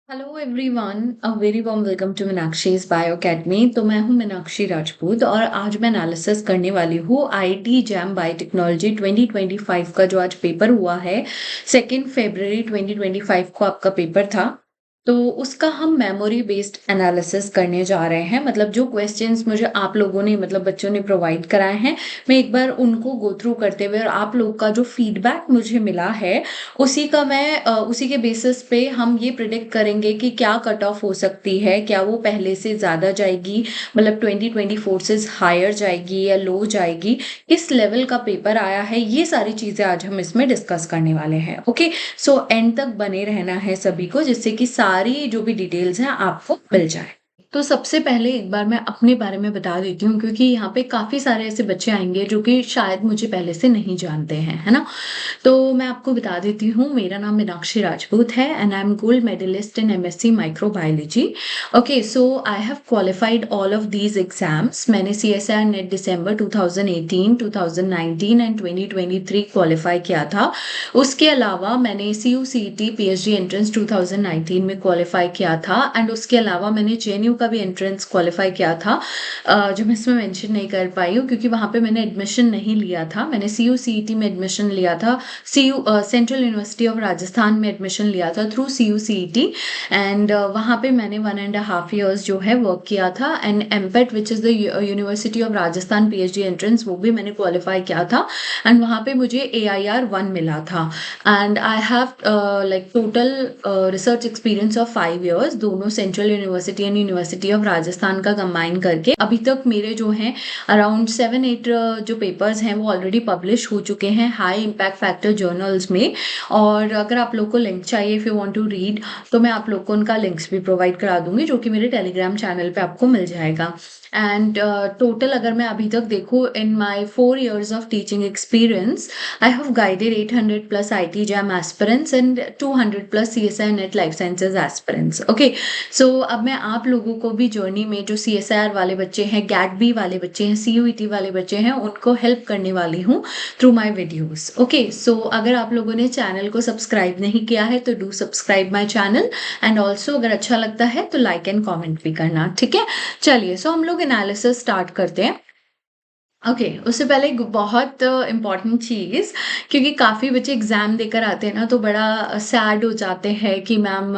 Hello everyone, a very warm welcome to Meenakshi's bio academy. तो मैं हूं मीनाक्षी राजपूत और आज मैं एनालिसिस करने वाली हूं आईआईटी जैम बायोटेक्नोलॉजी 2025 का जो आज पेपर हुआ है। 2 फरवरी 2025 को आपका पेपर था। तो उसका हम मेमोरी बेस्ड एनालिसिस करने जा रहे हैं। मतलब जो क्वेश्चंस मुझे आप लोगों ने मतलब बच्चों ने प्रोवाइड कराए हैं, मैं एक बार उनको गो थ्रू करते हुए और आप लोग का जो फीडबैक मुझे मिला है उसी के बेसिस पे हम ये प्रिडिक्ट करेंगे कि क्या कट ऑफ हो सकती है, क्या वो पहले से ज़्यादा जाएगी, मतलब 2024 से हायर जाएगी या लो जाएगी, किस लेवल का पेपर आया है। ये सारी चीज़ें आज हम इसमें डिस्कस करने वाले हैं। ओके, सो एंड तक बने रहना है सभी को, जिससे कि सारी जो भी डिटेल्स हैं आपको मिल जाए। तो सबसे पहले एक बार मैं अपने बारे में बता देती हूँ, क्योंकि यहाँ पे काफ़ी सारे ऐसे बच्चे आएंगे जो कि शायद मुझे पहले से नहीं जानते हैं, है ना। तो मैं आपको बता देती हूँ, मेरा नाम मीनाक्षी राजपूत है and I am gold medallist in MSc microbiology. Okay, so I have qualified all of these exams. मैंने CSIR NET December 2018, 2019 and 2023 qualify किया था। उसके अलावा मैंने सीयूसीटी पीएचडी एंट्रेंस 2019 में क्वालिफाई किया था एंड उसके अलावा मैंने जेएनयू का भी एंट्रेंस क्वालिफाई किया था, जो मैं इसमें मेंशन नहीं कर पाई हूँ क्योंकि वहाँ पे मैंने एडमिशन नहीं लिया था। मैंने सीयूसीटी में एडमिशन लिया था, सेंट्रल यूनिवर्सिटी ऑफ राजस्थान में एडमिशन लिया था थ्रू सीयूसीटी एंड वहाँ पे मैंने 1.5 ईयर्स जो है वर्क किया था and MPAT which is the University of Rajasthan PhD entrance, वो भी मैंने क्वालिफाई किया था एंड वहाँ पे मुझे AIR 1 मिला था। And I have like total research experience of 5 years, दोनों Central University and University of Rajasthan का कंबाइन करके। अभी तक मेरे जो हैं अराउंड 7-8 जो पेपर्स हैं वो ऑलरेडी पब्लिश हो चुके हैं हाई इम्पैक्ट फैक्टर जर्नल्स में। और अगर आप लोग को लिंक चाहिए, if you want to read, तो मैं आप लोग को उनका लिंक्स भी प्रोवाइड करा दूंगी, जो कि मेरे टेलीग्राम चैनल पे आपको मिल जाएगा। एंड टोटल अगर मैं अभी तक देखूँ, इन माई 4 years of teaching experience, I have guided 800 plus IT JAM aspirants and 200 plus CSI Net Life Sciences aspirants. Okay, so अब मैं आप लोगों को भी जर्नी में जो CSIR वाले बच्चे हैं, GAT-B वाले बच्चे हैं, CUET वाले बच्चे हैं, उनको हेल्प करने वाली हूँ थ्रू माई वीडियोज़। ओके, सो अगर आप लोगों ने चैनल को सब्सक्राइब नहीं किया है तो do subscribe my channel and also अगर अच्छा लगता है तो लाइक एंड कॉमेंट भी करना, ठीक है। चलिए, सो हम लोग एनालिसिस स्टार्ट करते हैं। ओके, उससे पहले एक बहुत इम्पॉर्टेंट चीज़, क्योंकि काफ़ी बच्चे एग्ज़ाम देकर आते हैं ना तो बड़ा सैड हो जाते हैं कि मैम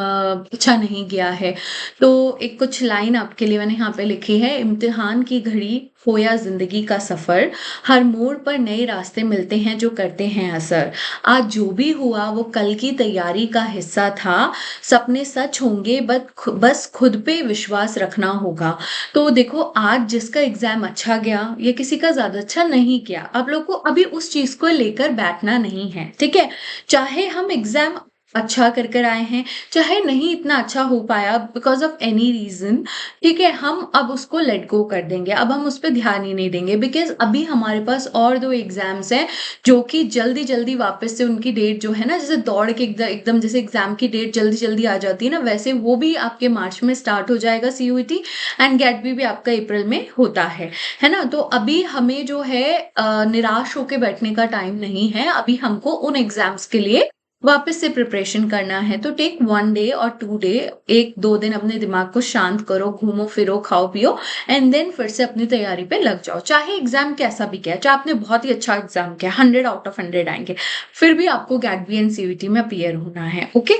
अच्छा नहीं गया है। तो एक कुछ लाइन आपके लिए मैंने यहाँ पे लिखी है: इम्तिहान की घड़ी हो या ज़िंदगी का सफ़र, हर मोड़ पर नए रास्ते मिलते हैं जो करते हैं असर। आज जो भी हुआ वो कल की तैयारी का हिस्सा था, सपने सच होंगे बस खुद पे विश्वास रखना होगा। तो देखो, आज जिसका एग्जाम अच्छा गया या किसी का ज्यादा अच्छा नहीं किया, आप लोग को अभी उस चीज को लेकर बैठना नहीं है, ठीक है। चाहे हम एग्जाम अच्छा कर कर आए हैं, चाहे नहीं इतना अच्छा हो पाया बिकॉज ऑफ एनी रीजन, ठीक है, हम अब उसको लेट गो कर देंगे। अब हम उस पर ध्यान ही नहीं देंगे बिकॉज अभी हमारे पास और 2 एग्जाम्स हैं जो कि जल्दी जल्दी वापस से उनकी डेट जो है ना, जैसे दौड़ के एकदम जैसे एग्जाम की डेट जल्दी जल्दी आ जाती है ना, वैसे वो भी आपके मार्च में स्टार्ट हो जाएगा सीयूईटी एंड गेट भी आपका अप्रैल में होता है ना। तो अभी हमें जो है निराश होके बैठने का टाइम नहीं है। अभी हमको उन एग्जाम्स के लिए वापस से प्रिपरेशन करना है। तो टेक 1 डे और 2 डे, 1-2 दिन अपने दिमाग को शांत करो, घूमो फिरो, खाओ पियो एंड देन फिर से अपनी तैयारी पे लग जाओ। चाहे एग्जाम कैसा भी किया, चाहे आपने बहुत ही अच्छा एग्जाम किया, 100 आउट ऑफ 100 आएंगे, फिर भी आपको गेट बी एंड सीयूईटी में अपीयर होना है। ओके,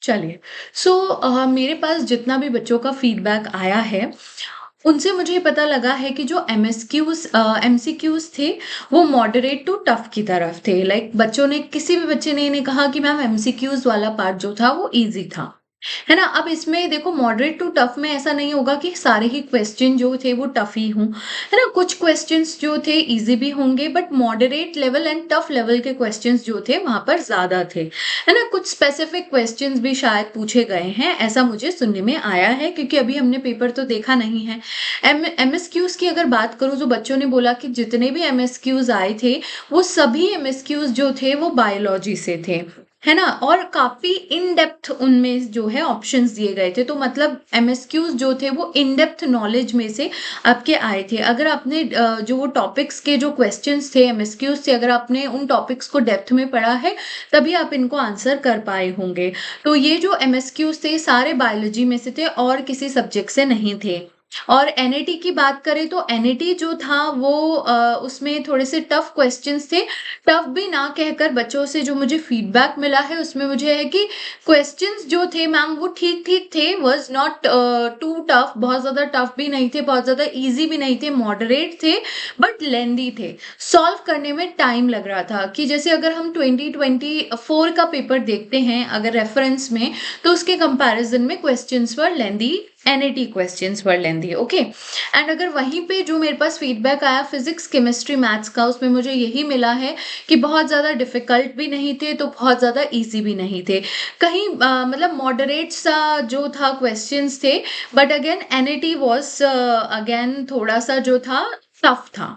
चलिए। मेरे पास जितना भी बच्चों का फीडबैक आया है, उनसे मुझे ये पता लगा है कि जो MCQs थे वो मॉडरेट टू टफ की तरफ थे। लाइक बच्चों ने, किसी भी बच्चे ने ये नहीं कहा कि मैम MCQs वाला पार्ट जो था वो इजी था, है ना। अब इसमें देखो, मॉडरेट टू टफ में ऐसा नहीं होगा कि सारे ही क्वेश्चन जो थे वो टफ ही हों, है ना। कुछ क्वेश्चंस जो थे इजी भी होंगे, but moderate level and tough level के क्वेश्चंस जो थे वहां पर ज्यादा थे, है ना। कुछ स्पेसिफिक क्वेश्चंस भी शायद पूछे गए हैं, ऐसा मुझे सुनने में आया है, क्योंकि अभी हमने पेपर तो देखा नहीं है। MSQs की अगर बात करूं, जो बच्चों ने बोला कि जितने भी MSQs आए थे वो सभी MSQs जो थे वो बायोलॉजी से थे, है ना? और काफ़ी इन डेप्थ उनमें जो है ऑप्शंस दिए गए थे। तो मतलब एमएसक्यूज़ जो थे वो इन डेप्थ नॉलेज में से आपके आए थे। अगर आपने जो वो टॉपिक्स के जो क्वेश्चंस थे, एमएसक्यूज़ थे, अगर आपने उन टॉपिक्स को डेप्थ में पढ़ा है, तभी आप इनको आंसर कर पाए होंगे। तो ये जो एमएसक्यूज़ थे सारे बायोलॉजी में से थे और किसी सब्जेक्ट से नहीं थे। और एनईटी की बात करें तो एनईटी जो था वो उसमें थोड़े से टफ क्वेश्चंस थे। टफ भी ना कहकर बच्चों से जो मुझे फीडबैक मिला है उसमें मुझे है कि क्वेश्चंस जो थे मैम वो ठीक-ठीक थे, वाज़ नॉट टू टफ, बहुत ज़्यादा टफ भी नहीं थे, बहुत ज़्यादा ईज़ी भी नहीं थे, मॉडरेट थे, बट लेंथी थे। सॉल्व करने में टाइम लग रहा था कि जैसे अगर हम 2024 का पेपर देखते हैं अगर रेफरेंस में, तो उसके कंपैरिजन में questions were lengthy, NET questions were lengthy, okay. And अगर वहीं पे जो मेरे पास फीडबैक आया फिजिक्स, केमिस्ट्री, मैथ्स का, उसमें मुझे यही मिला है कि बहुत ज़्यादा डिफ़िकल्ट भी नहीं थे, तो बहुत ज़्यादा ईज़ी भी नहीं थे। कहीं मतलब मॉडरेट सा जो था क्वेश्चंस थे, but again NET was again थोड़ा-सा जो था टफ था।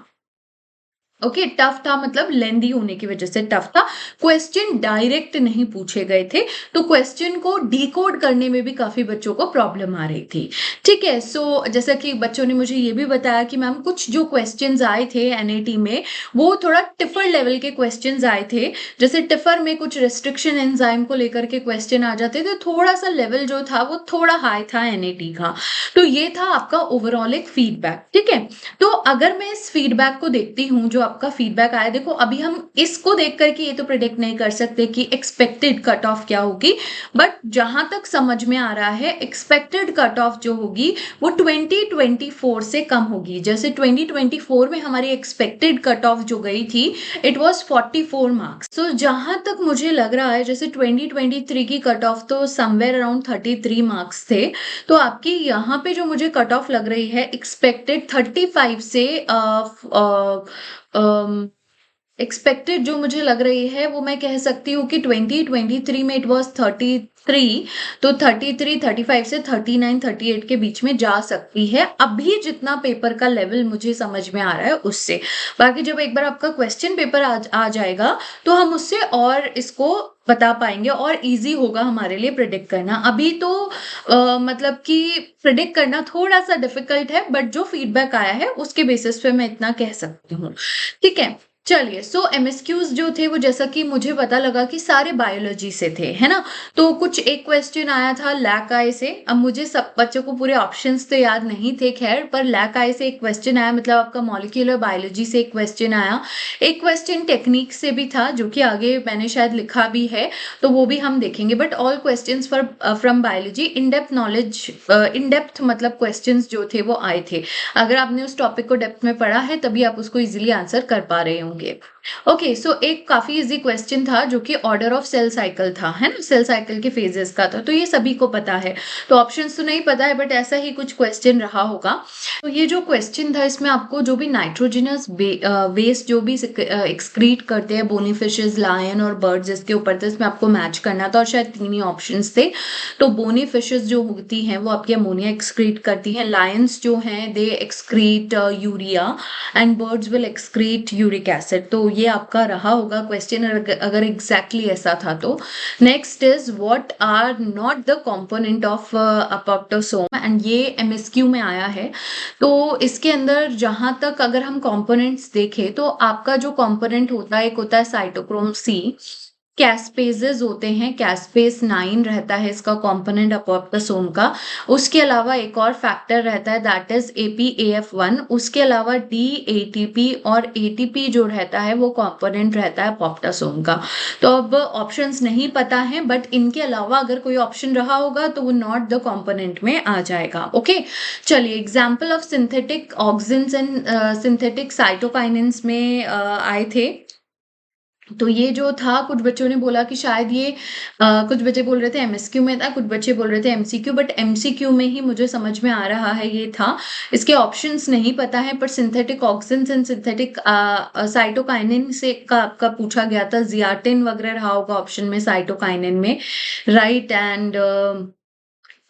ओके, टफ था मतलब लेंदी होने की वजह से टफ था। क्वेश्चन डायरेक्ट नहीं पूछे गए थे, तो क्वेश्चन को डिकोड करने में भी काफ़ी बच्चों को प्रॉब्लम आ रही थी। ठीक है, सो जैसा कि बच्चों ने मुझे ये भी बताया कि मैम कुछ जो क्वेश्चंस आए थे एनईटी में, वो थोड़ा टिफ़र लेवल के क्वेश्चंस आए थे। जैसे टिफ़र में कुछ रिस्ट्रिक्शन एंजाइम को लेकर के क्वेश्चन आ जाते थे, थोड़ा-सा लेवल जो था वो थोड़ा हाई था एनईटी का। तो ये था आपका ओवरऑल एक फीडबैक, ठीक है? तो अगर मैं इस फीडबैक को देखती हूँ जो आपका फीडबैक आया, देखो अभी हम इसको देख कर के ये तो प्रिडिक्ट नहीं कर सकते कि एक्सपेक्टेड कट ऑफ क्या होगी, बट जहां तक समझ में आ रहा है एक्सपेक्टेड कट ऑफ जो होगी वो 2024 से कम होगी। जैसे 2024 में हमारी एक्सपेक्टेड कट ऑफ जो गई थी इट वाज 44 मार्क्स। तो जहां तक मुझे लग रहा है जैसे 2023 की कट ऑफ तो समवेयर अराउंड 33 मार्क्स थे, तो आपकी यहाँ पे जो मुझे कट ऑफ लग रही है एक्सपेक्टेड 35 से एक्सपेक्टेड जो मुझे लग रही है वो मैं कह सकती हूँ कि 2023 में इट वाज 33, तो 33, 35 से 39, 38 के बीच में जा सकती है अभी जितना पेपर का लेवल मुझे समझ में आ रहा है उससे। बाकी जब एक बार आपका क्वेश्चन पेपर आ जाएगा तो हम उससे और इसको बता पाएंगे और इजी होगा हमारे लिए प्रिडिक्ट करना। अभी तो मतलब कि प्रिडिक्ट करना थोड़ा सा डिफिकल्ट है, बट जो फीडबैक आया है उसके बेसिस पे मैं इतना कह सकती हूँ। ठीक है, चलिए, सो एमएसक्यूज जो थे वो जैसा कि मुझे पता लगा कि सारे बायोलॉजी से थे, है ना? तो कुछ एक क्वेश्चन आया था लैक आई से। अब मुझे सब बच्चों को पूरे ऑप्शंस तो याद नहीं थे खैर, पर लैक आई से एक क्वेश्चन आया, मतलब आपका मॉलिक्यूलर बायोलॉजी से एक क्वेश्चन आया। एक क्वेश्चन टेक्निक से भी था जो कि आगे मैंने शायद लिखा भी है, तो वो भी हम देखेंगे। But all questions for from biology, in depth knowledge, in depth मतलब क्वेश्चंस जो थे वो आए थे। अगर आपने उस टॉपिक को डेप्थ में पढ़ा है तभी आप उसको इजीली आंसर कर पा रहे होंगे। ओके, सो एक काफी इजी क्वेश्चन था जो कि ऑर्डर ऑफ सेल साइकिल था, है ना? सेल साइकिल के फेजेस का था, तो ये सभी को पता है। तो ऑप्शंस तो नहीं पता है, बट ऐसा ही कुछ क्वेश्चन रहा होगा। तो ये जो क्वेश्चन था इसमें आपको जो भी नाइट्रोजनस वेस्ट जो भी एक्सक्रीट करते हैं बोनी फिशेज, लायन और बर्ड्स, इसके ऊपर था, इसमें आपको मैच करना था और शायद 3 ही ऑप्शंस थे। तो बोनी फिशेज जो होती हैं वो आपकी अमोनिया एक्सक्रीट करती हैं, लायंस जो हैं दे excrete urea, and birds will excrete uric acid. तो ये आपका रहा होगा क्वेश्चन अगर एग्जैक्टली ऐसा था तो। Next is what are not the component of apoptosome, and ये एमएसक्यू में आया है। तो इसके अंदर जहां तक अगर हम कंपोनेंट्स देखें तो आपका जो कंपोनेंट होता है, एक होता है साइटोक्रोम सी, कैस्पेजेस होते हैं, कैस्पेस 9 रहता है इसका कंपोनेंट अपोप्टोसोम का। उसके अलावा एक और फैक्टर रहता है दैट इज APAF1। उसके अलावा DATP और ATP जो रहता है वो कंपोनेंट रहता है अपोप्टोसोम का। तो अब ऑप्शंस नहीं पता है, बट इनके अलावा अगर कोई ऑप्शन रहा होगा तो वो नॉट द कंपोनेंट में आ जाएगा। ओके, चलिए, example of synthetic auxins and synthetic cytokinins में आए थे। तो ये जो था कुछ बच्चों ने बोला कि शायद ये कुछ बच्चे बोल रहे थे एमएसक्यू में था, कुछ बच्चे बोल रहे थे एमसीक्यू, बट एमसीक्यू में ही मुझे समझ में आ रहा है ये था। इसके ऑप्शंस नहीं पता है, पर synthetic auxins and synthetic cytokinin से का आपका पूछा गया था। जियाटिन वगैरह रहा होगा ऑप्शन में साइटोकाइनिन में, राइट। एंड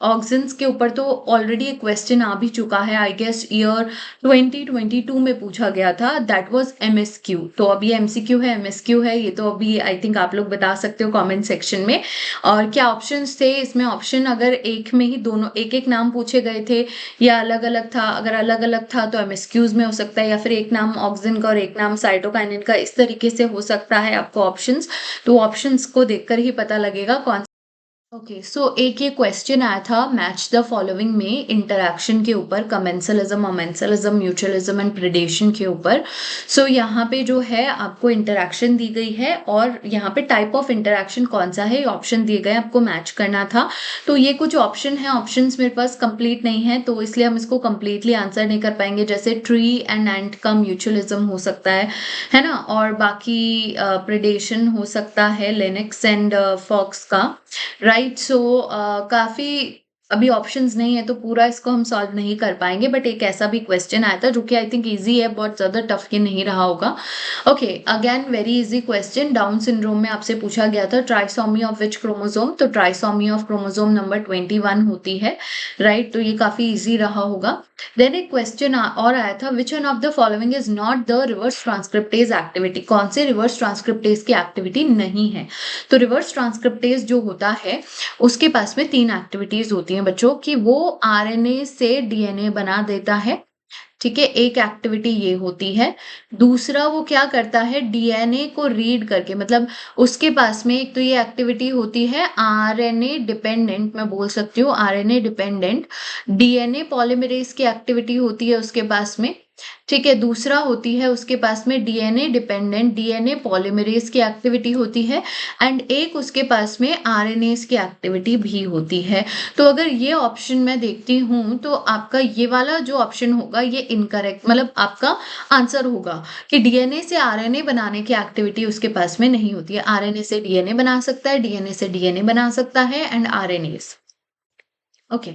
ऑक्सिन्स के ऊपर तो ऑलरेडी एक क्वेश्चन आ भी चुका है, आई गेस ईयर 2022 में पूछा गया था, दैट वाज एमएसक्यू। तो अभी एमसीक्यू है, एमएसक्यू है, ये तो अभी आई थिंक आप लोग बता सकते हो कमेंट सेक्शन में। और क्या ऑप्शंस थे इसमें? ऑप्शन अगर एक में ही दोनों एक एक नाम पूछे गए थे या अलग अलग था? अगर अलग अलग था तो एमएसक्यूज में हो सकता है, या फिर एक नाम ऑक्सिन का और एक नाम साइटोकाइनिन का, इस तरीके से हो सकता है आपको ऑप्शंस। तो ऑप्शंस को देखकर ही पता लगेगा कौन। ओके, सो एक ये क्वेश्चन आया था मैच द फॉलोइंग में इंटरैक्शन के ऊपर, कमेंसलिज्म, मोमेंसलिज्म, म्यूचुअलिज्म एंड प्रेडेशन के ऊपर। सो यहाँ पे जो है आपको इंटरैक्शन दी गई है और यहाँ पे टाइप ऑफ इंटरैक्शन कौन सा है, ऑप्शन दिए गए, आपको मैच करना था। तो ये कुछ ऑप्शन है, ऑप्शंस मेरे पास कंप्लीट नहीं है तो इसलिए हम इसको कंप्लीटली आंसर नहीं कर पाएंगे। जैसे ट्री एंड एंट का म्यूचुअलिज्म हो सकता है ना, और बाकी प्रेडेशन हो सकता है लेनिक्स एंड फॉक्स का, राइट। सो काफी अभी ऑप्शंस नहीं है तो पूरा इसको हम सॉल्व नहीं कर पाएंगे, बट एक ऐसा भी क्वेश्चन आया था जो कि आई थिंक इजी है, बहुत ज्यादा टफ ये नहीं रहा होगा। Okay, again very easy question, down syndrome में आपसे पूछा गया था ट्राइसोमी ऑफ विच क्रोमोसोम, तो ट्राइसोमी ऑफ क्रोमोसोम नंबर 21 होती है, राइट। तो ये काफी इजी रहा होगा। देन एक क्वेश्चन और आया था, which one of the following is not the reverse transcriptase activity, कौन से रिवर्स ट्रांसक्रिप्टेज की एक्टिविटी नहीं है? तो रिवर्स ट्रांसक्रिप्टेज जो होता है उसके पास में 3 एक्टिविटीज होती हैं बच्चों, कि वो आरएनए से डीएनए बना देता है, ठीक है, एक एक्टिविटी ये होती है। दूसरा वो क्या करता है, डीएनए को रीड करके, मतलब उसके पास में एक तो ये एक्टिविटी होती है आरएनए डिपेंडेंट, मैं बोल सकती हूँ आरएनए डिपेंडेंट डीएनए पॉलीमरेज की एक्टिविटी होती है उसके पास में, ठीक है। दूसरा होती है उसके पास में डीएनए डिपेंडेंट डीएनए पॉलीमरेज की एक्टिविटी होती है, एंड एक उसके पास में आरएनएस की एक्टिविटी भी होती है। तो अगर ये ऑप्शन मैं देखती हूँ तो आपका ये वाला जो ऑप्शन होगा ये इनकरेक्ट, मतलब आपका आंसर होगा कि डीएनए से आरएनए बनाने की एक्टिविटी उसके पास में नहीं होती है। आरएनए से डीएनए बना सकता है, डीएनए से डीएनए बना सकता है, एंड आरएनएस। ओके,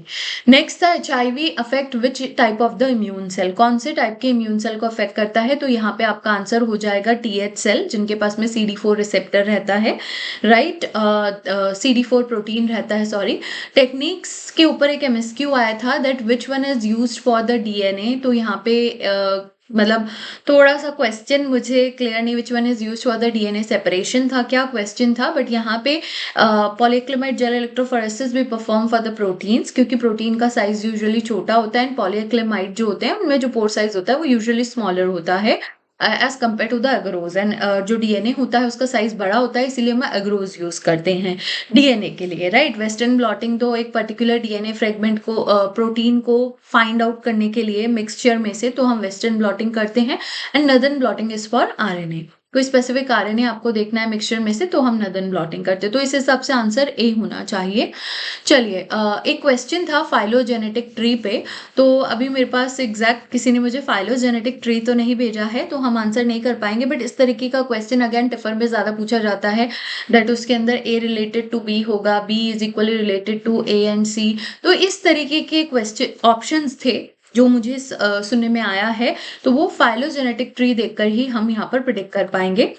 नेक्स्ट था HIV affect which type of the immune cell, कौन से टाइप के इम्यून सेल को अफेक्ट करता है? तो यहाँ पे आपका आंसर हो जाएगा टीएच सेल, जिनके पास में CD4 रिसेप्टर रहता है, राइट, CD4 प्रोटीन रहता है, सॉरी। टेक्निक्स के ऊपर एक एमएसक्यू आया था, that which one is used for the DNA, तो यहाँ पे मतलब थोड़ा सा क्वेश्चन मुझे क्लियर नहीं, विच one is used for the DNA separation था, क्या क्वेश्चन था, बट यहाँ पे पॉलीक्लोमाइड जेल इलेक्ट्रोफोरेसिस भी परफॉर्म फॉर द प्रोटीन्स, क्योंकि प्रोटीन का साइज यूजुअली छोटा होता है, एंड पॉलीक्लोमाइड जो होते हैं उनमें जो पोर साइज होता है वो यूजुअली स्मॉलर होता है as compared to the agarose, and जो डीएनए होता है उसका साइज बड़ा होता है, इसीलिए हम एग्रोज यूज करते हैं डीएनए के लिए, राइट। वेस्टर्न ब्लॉटिंग तो एक पर्टिकुलर डीएनए फ्रेगमेंट को प्रोटीन को फाइंड आउट करने के लिए मिक्सचर में से, तो हम वेस्टर्न ब्लॉटिंग करते हैं, and northern blotting is for RNA. कोई स्पेसिफिक आरएनए आपको देखना है मिक्सचर में से तो हम नदर्न ब्लॉटिंग करते हैं, तो इस हिसाब से आंसर ए होना चाहिए। चलिए, एक क्वेश्चन था फाइलोजेनेटिक ट्री पे, तो अभी मेरे पास एग्जैक्ट किसी ने मुझे फाइलोजेनेटिक ट्री तो नहीं भेजा है तो हम आंसर नहीं कर पाएंगे, बट इस तरीके का क्वेश्चन अगेन टिफर में ज्यादा पूछा जाता है, दैट उसके अंदर ए रिलेटेड टू बी होगा, B is equally related to A and C, तो इस तरीके के क्वेश्चन ऑप्शंस थे जो मुझे सुनने में आया है, तो वो फाइलोजेनेटिक ट्री देखकर ही हम यहाँ पर प्रिडिक्ट कर पाएंगे,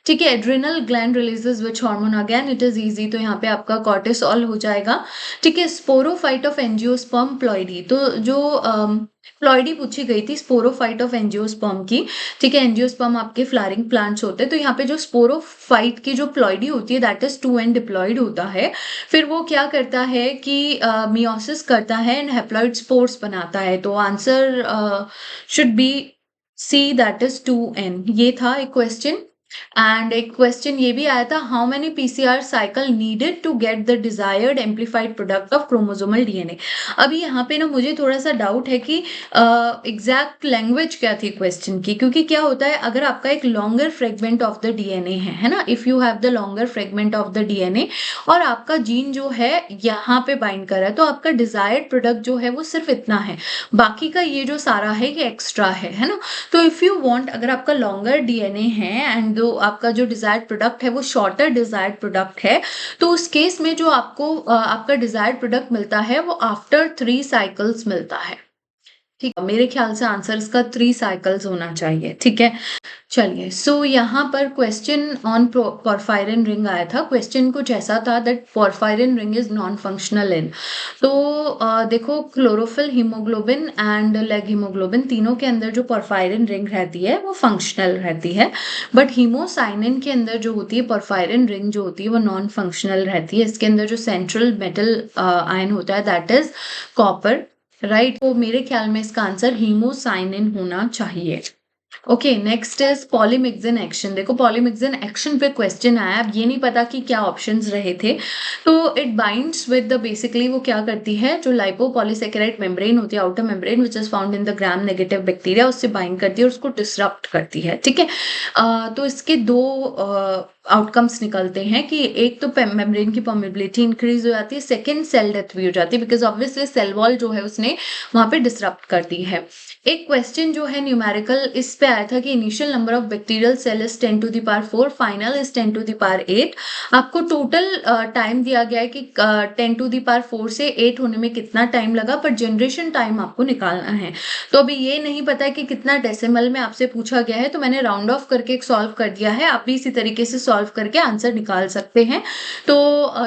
ठीक है। Adrenal gland releases which hormone, again it is easy, तो यहाँ पे आपका कॉर्टिसोल हो जाएगा, ठीक है। स्पोरोफाइट ऑफ एंजियोस्पर्म प्लॉइडी, तो जो प्लॉइडी पूछी गई थी स्पोरोफाइट ऑफ एंजियोस्पर्म की, ठीक है। एंजियोस्पर्म आपके फ्लावरिंग प्लांट्स होते हैं, तो यहाँ पे जो स्पोरोफाइट की जो प्लॉइडी होती है दैट इज 2n डिप्लॉइड होता है, फिर वो क्या करता है कि मियोसिस करता है एंड हैप्लॉइड स्पोर्स बनाता है, तो answer should be C, that is 2n। ये था एक क्वेश्चन, एंड एक क्वेश्चन ये भी आया था, how many PCR cycle needed to get the desired amplified product of chromosomal DNA. अभी यहाँ पे ना मुझे थोड़ा सा डाउट है कि एग्जैक्ट लैंग्वेज क्या थी क्वेश्चन की, क्योंकि क्या होता है अगर आपका एक longer fragment of the DNA है ना, if you have the longer fragment of the DNA और आपका जीन जो है यहाँ पे बाइंड कर रहा है, तो आपका डिजायर्ड प्रोडक्ट जो है वो सिर्फ इतना है, बाकी का ये जो सारा है ये एक्स्ट्रा है ना। तो इफ यू वांट, अगर आपका लॉन्गर डीएनए है एंड जो आपका जो डिजायर्ड प्रोडक्ट है वो शॉर्टर डिजायर्ड प्रोडक्ट है, तो उस केस में जो आपको आपका डिजायर्ड प्रोडक्ट मिलता है वो आफ्टर 3 साइकिल्स मिलता है, ठीक है, मेरे ख्याल से आंसर इसका 3 साइकिल्स होना चाहिए, ठीक है? चलिए, सो यहाँ पर क्वेश्चन ऑन पोरफायरिन रिंग आया था। क्वेश्चन कुछ ऐसा था that porphyrin ring is non functional in. तो देखो, chlorophyll, haemoglobin and leg haemoglobin तीनों के अंदर जो पोरफायरिन रिंग रहती है वो फंक्शनल रहती है, बट हीमोसाइनिन के अंदर जो होती है पोरफायरिन रिंग जो होती है वो नॉन फंक्शनल रहती है। इसके अंदर जो सेंट्रल मेटल आयन होता है दैट इज कॉपर, राइट? तो मेरे ख्याल में इसका आंसर हीमोसाइनिन होना चाहिए। Okay, next is polymyxin action. देखो, पॉलीमिक्सिन एक्शन पे क्वेश्चन आया, अब ये नहीं पता कि क्या ऑप्शंस रहे थे। तो it binds with the, basically वो क्या करती है, जो लाइपोपॉलीसेकेराइड मेम्ब्रेन होती है, outer membrane which is found in the gram negative bacteria, उससे बाइंड करती है और उसको डिसरप्ट करती है, ठीक है? तो इसके दो आउटकम्स निकलते हैं कि एक तो मेम्ब्रेन की परमेबिलिटी इंक्रीज हो जाती है, सेकेंड सेल डेथ भी हो जाती है, बिकॉज ऑब्वियसली सेल वॉल जो है उसने वहां पे डिसरप्ट कर दी है। एक क्वेश्चन जो है न्यूमेरिकल इस पे आया था कि initial number of bacterial cell is 10 to the power 4, final is 10 to the power 8। आपको टोटल टाइम दिया गया है कि 10 टू द पावर 4 से 8 होने में कितना टाइम लगा, पर जनरेशन टाइम आपको निकालना है। तो अभी ये नहीं पता है कि कितना डेसिमल में आपसे पूछा गया है, तो मैंने राउंड ऑफ करके सॉल्व कर दिया है। आप भी इसी तरीके से सॉल्व करके आंसर निकाल सकते हैं। तो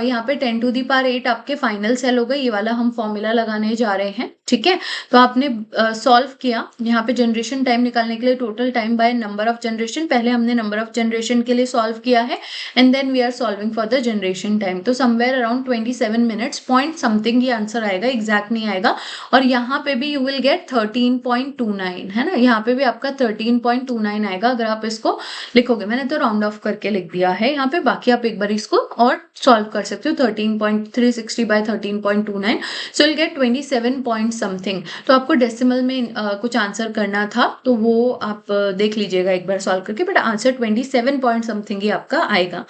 यहाँ पे 10 टू द पावर 8 आपके फाइनल सेल हो गए, ये वाला हम फॉर्मूला लगाने जा रहे हैं, ठीक है? तो आपने सॉल्व किया यहाँ पे जनरेशन टाइम निकालने के लिए, total time by number of generation. पहले हमने नंबर ऑफ जनरेशन के लिए सॉल्व किया है and then we are solving for the generation time. तो somewhere around 27 minutes point something ये आंसर आएगा, एग्जैक्ट नहीं आएगा। और यहाँ पे भी यू विल गेट 13.29, है ना? यहाँ पे भी आपका 13.29 आएगा अगर आप इसको लिखोगे। मैंने तो राउंड ऑफ करके लिख दिया है यहाँ पे, बाकी आप एक बार इसको और सॉल्व कर सकते हो। 13.360 by 13.29, so will get 27 point something. तो आपको डेसिमल में कुछ आंसर करना था, तो वो आप देख लीजिएगा एक बार सॉल्व करके, बट आंसर 27 पॉइंट समथिंग ही आपका आएगा।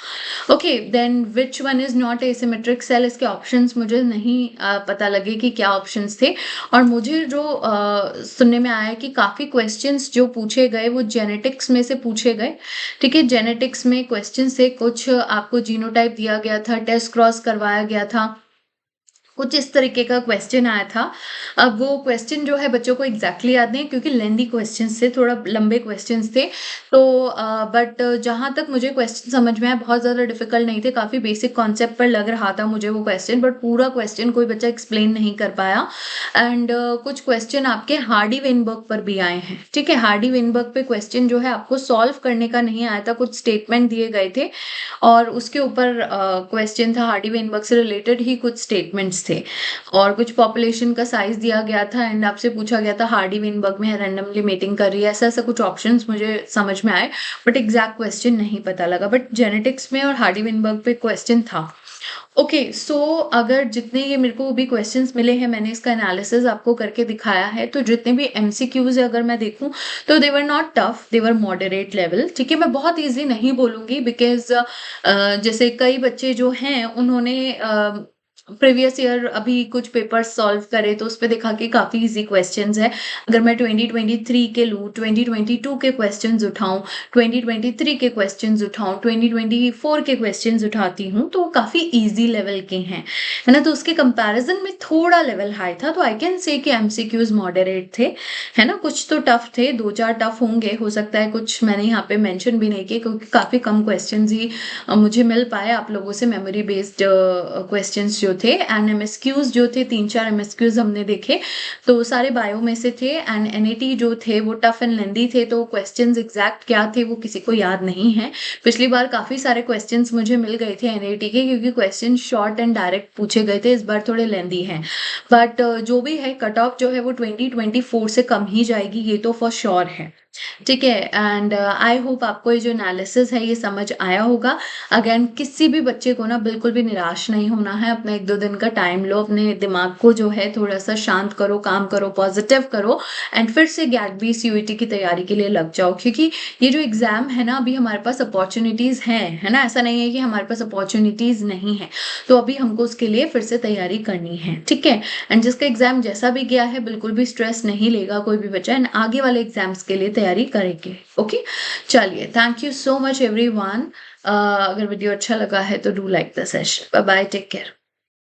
Okay, then which one is not asymmetric cell? इसके ऑप्शंस मुझे नहीं पता लगे कि क्या ऑप्शंस थे। और मुझे जो सुनने में आया कि काफी क्वेश्चंस जो पूछे गए वो जेनेटिक्स में से पूछे गए, ठीक है? जेनेटिक्स में क्वेश्चन से कुछ आपको जीनोटाइप दिया गया था, टेस्ट क्रॉस करवाया गया था, कुछ इस तरीके का क्वेश्चन आया था। अब वो क्वेश्चन जो है बच्चों को एग्जैक्टली याद नहीं, क्योंकि लेंदी क्वेश्चंस थे, थोड़ा लंबे क्वेश्चंस थे। तो बट जहाँ तक मुझे क्वेश्चन समझ में आया, बहुत ज़्यादा डिफिकल्ट नहीं थे, काफ़ी बेसिक कॉन्सेप्ट पर लग रहा था मुझे वो क्वेश्चन, बट पूरा क्वेश्चन कोई बच्चा एक्सप्लेन नहीं कर पाया। एंड कुछ क्वेश्चन आपके हार्डी वेनबर्ग पर भी आए हैं, ठीक है? हार्डी वेनबर्ग पे क्वेश्चन जो है आपको सॉल्व करने का नहीं आया था, कुछ स्टेटमेंट दिए गए थे और उसके ऊपर क्वेश्चन था, हार्डी वेनबर्ग से रिलेटेड ही कुछ स्टेटमेंट्स थे और कुछ पॉपुलेशन का साइज दिया गया था एंड आपसे पूछा गया था हार्डी वेनबर्ग में रैंडमली मेटिंग कर रही है, ऐसा ऐसा कुछ ऑप्शंस मुझे समझ में आए, बट एग्जैक्ट क्वेश्चन नहीं पता लगा। बट जेनेटिक्स में और हार्डी वेनबर्ग पे क्वेश्चन था। ओके, सो अगर जितने ये मेरे को भी क्वेश्चंस मिले हैं, मैंने इसका एनालिसिस आपको करके दिखाया है, तो जितने भी एमसीक्यूज है अगर मैं देखूं तो they were not tough, they were moderate level, ठीक है? मैं बहुत इजी नहीं बोलूंगी बिकॉज जैसे कई बच्चे जो हैं उन्होंने प्रीवियस ईयर अभी कुछ पेपर्स सॉल्व करे तो उस पर देखा कि काफ़ी इजी क्वेश्चंस है। अगर मैं 2023 के लूँ, 2022 के क्वेश्चंस उठाऊं, 2023 के क्वेश्चंस उठाऊं, 2024 के क्वेश्चंस उठाती हूँ तो काफ़ी इजी लेवल के हैं, है ना? तो उसके कंपैरिजन में थोड़ा लेवल हाई था, तो आई कैन से कि एमसीक्यूज मॉडरेट थे, है ना? कुछ तो टफ थे, 2-4 टफ होंगे, हो सकता है कुछ मैंने यहाँ पे मेंशन भी नहीं किए क्योंकि काफ़ी कम क्वेश्चंस ही मुझे मिल पाए आप लोगों से, मेमोरी बेस्ड क्वेश्चंस जो थे। एंड एमएसक्यूज जो थे, 3-4 एमएसक्यूज हमने देखे, तो सारे बायो में से थे। एंड एनएटी जो थे वो टफ एंड लेंदी थे, तो क्वेश्चंस एग्जैक्ट क्या थे वो किसी को याद नहीं है। पिछली बार काफ़ी सारे क्वेश्चंस मुझे मिल गए थे एनएटी के, क्योंकि क्वेश्चन शॉर्ट एंड डायरेक्ट पूछे गए थे। इस बार थोड़े लेंदी हैं, बट जो भी है कट ऑफ जो है वो 2024 से कम ही जाएगी, ये तो फॉर श्योर है, ठीक है? एंड आई होप आपको ये जो एनालिसिस है ये समझ आया होगा। अगेन, किसी भी बच्चे को ना बिल्कुल भी निराश नहीं होना है, अपना 1-2 दिन का टाइम लो, अपने दिमाग को जो है थोड़ा सा शांत करो, काम करो, पॉजिटिव करो एंड फिर से गैट बी सीयूईटी की तैयारी के लिए लग जाओ, क्योंकि ये जो एग्जाम है ना, अभी हमारे पास अपॉर्चुनिटीज हैं, है ना? ऐसा नहीं है कि हमारे पास अपॉर्चुनिटीज नहीं है, तो अभी हमको उसके लिए फिर से तैयारी करनी है, ठीक है? एंड जिसका एग्जाम जैसा भी गया है बिल्कुल भी स्ट्रेस नहीं लेगा कोई भी बच्चा, एंड आगे वाले एग्जाम्स के लिए तैयारी करेंगे। ओके, चलिए, thank you so much everyone. अगर वीडियो अच्छा लगा है तो do like the session. Bye bye, take care.